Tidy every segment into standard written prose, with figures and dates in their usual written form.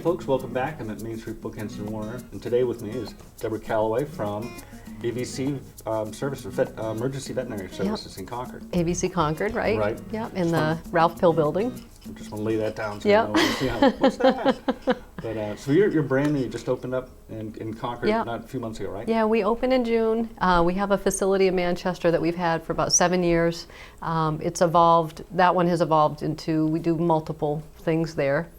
folks, welcome back. I'm at Main Street Book Henson Warner, and today with me is Deborah Kelloway from AVC Emergency Veterinarian Services in Concord. AVC Concord, right? Right. Yep, in the Ralph Pill building. I just want to lay that down so you know what's that? But so you're brand new. You just opened up in Concord not a few months ago, right? Yeah, we opened in June. We have a facility in Manchester that we've had for about 7 years. It's evolved. That one has evolved into, we do multiple things there.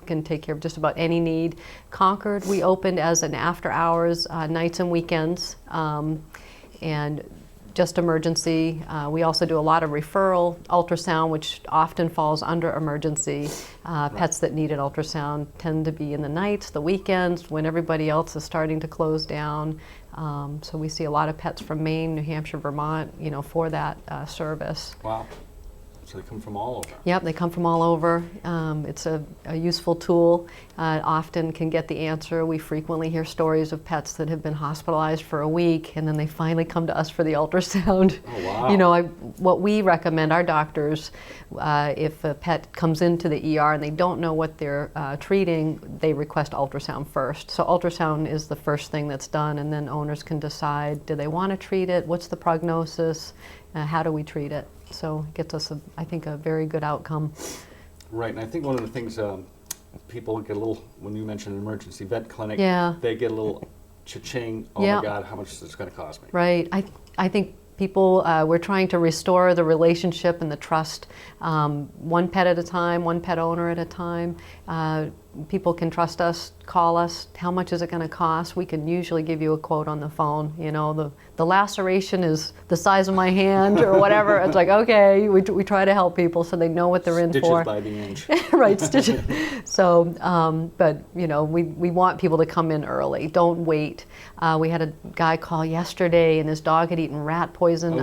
Can take care of just about any need. Concord, we opened as an after hours, nights and weekends, and just emergency. We also do a lot of referral, ultrasound, which often falls under emergency. Pets that need an ultrasound tend to be in the nights, the weekends, when everybody else is starting to close down. So we see a lot of pets from Maine, New Hampshire, Vermont, for that service. Wow. So they come from all over. Yep, they come from all over. It's a useful tool. Often can get the answer. We frequently hear stories of pets that have been hospitalized for a week and then they finally come to us for the ultrasound. Oh, wow. What we recommend our doctors, if a pet comes into the ER and they don't know what they're treating, they request ultrasound first. So ultrasound is the first thing that's done, and then owners can decide, do they want to treat it? What's the prognosis? How do we treat it? So it gets us, I think, a very good outcome. Right, and I think one of the things people get a little, when you mention an emergency vet clinic, they get a little cha-ching, oh my God, how much is this going to cost me? Right, I think people, we're trying to restore the relationship and the trust, one pet at a time, one pet owner at a time. People can trust us, call us. How much is it going to cost? We can usually give you a quote on the phone. The laceration is the size of my hand or whatever. It's like, okay, we try to help people so they know what they're in for. Stitches by the inch. Right, stitches. So, but we want people to come in early. Don't wait. We had a guy call yesterday and his dog had eaten rat poison,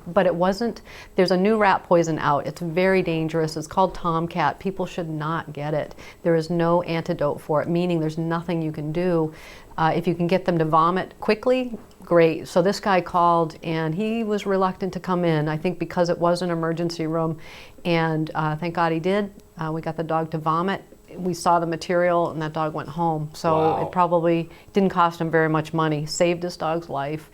but it wasn't. There's a new rat poison out. It's very dangerous. It's called Tomcat. People should not get it. There is no antidote for it, meaning there's nothing you can do. If you can get them to vomit quickly, great. So this guy called and he was reluctant to come in, I think because it was an emergency room, and thank God he did. We got the dog to vomit. We saw the material and that dog went home. So It probably didn't cost him very much money, saved his dog's life.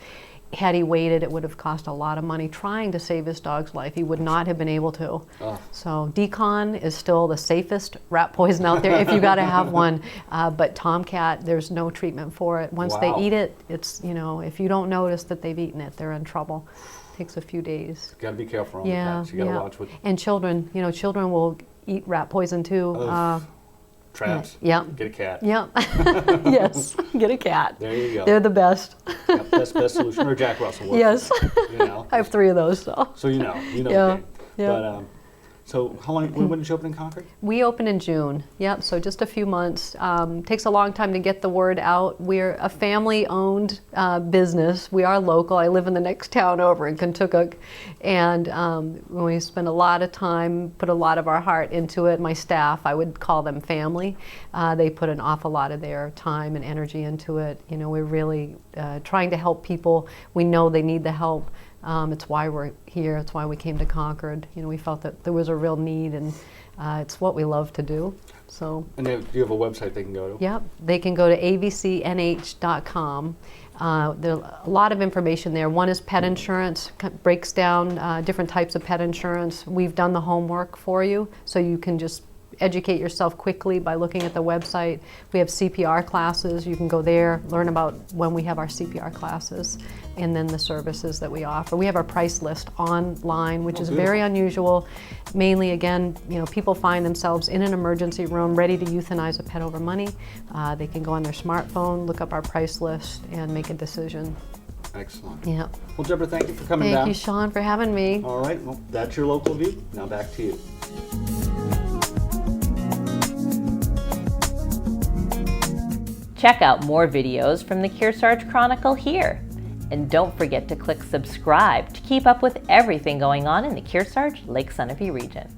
Had he waited, it would have cost a lot of money trying to save his dog's life. He would not have been able to. So Decon is still the safest rat poison out there if you got to have one. But Tomcat, there's no treatment for it. Once they eat it, it's, if you don't notice that they've eaten it, they're in trouble. It takes a few days. Got to be careful on the cats. You got to watch what. And children, children will eat rat poison too. Traps. Yeah. Get a cat. Yeah. Yes. Get a cat. There you go. They're the best. Yep, best solution. Or Jack Russell. Yes. I have 3 of those. So you know. Yeah. But so how long? When did you open in Concord? We opened in June. Yep. So just a few months. Takes a long time to get the word out. We're a family-owned business. We are local. I live in the next town over in Kentucky, and we spend a lot of time, put a lot of our heart into it. My staff, I would call them family. They put an awful lot of their time and energy into it. We're really trying to help people. We know they need the help. It's why we're here. It's why we came to Concord. We felt that there was a real need, and it's what we love to do. So. And do you have a website they can go to? Yep, they can go to avcnh.com. There's a lot of information there. One is pet insurance, breaks down different types of pet insurance. We've done the homework for you, so you can just educate yourself quickly by looking at the website. We have CPR classes. You can go there, learn about when we have our CPR classes, and then the services that we offer. We have our price list online, which is very unusual. Mainly, again, people find themselves in an emergency room ready to euthanize a pet over money. They can go on their smartphone, look up our price list, and make a decision. Excellent. Yeah. Well, Deborah, thank you for coming down. Thank you, Sean, for having me. All right. Well, that's your local view. Now back to you. Check out more videos from the Kearsarge Chronicle here. And don't forget to click subscribe to keep up with everything going on in the Kearsarge Lake Sunapee region.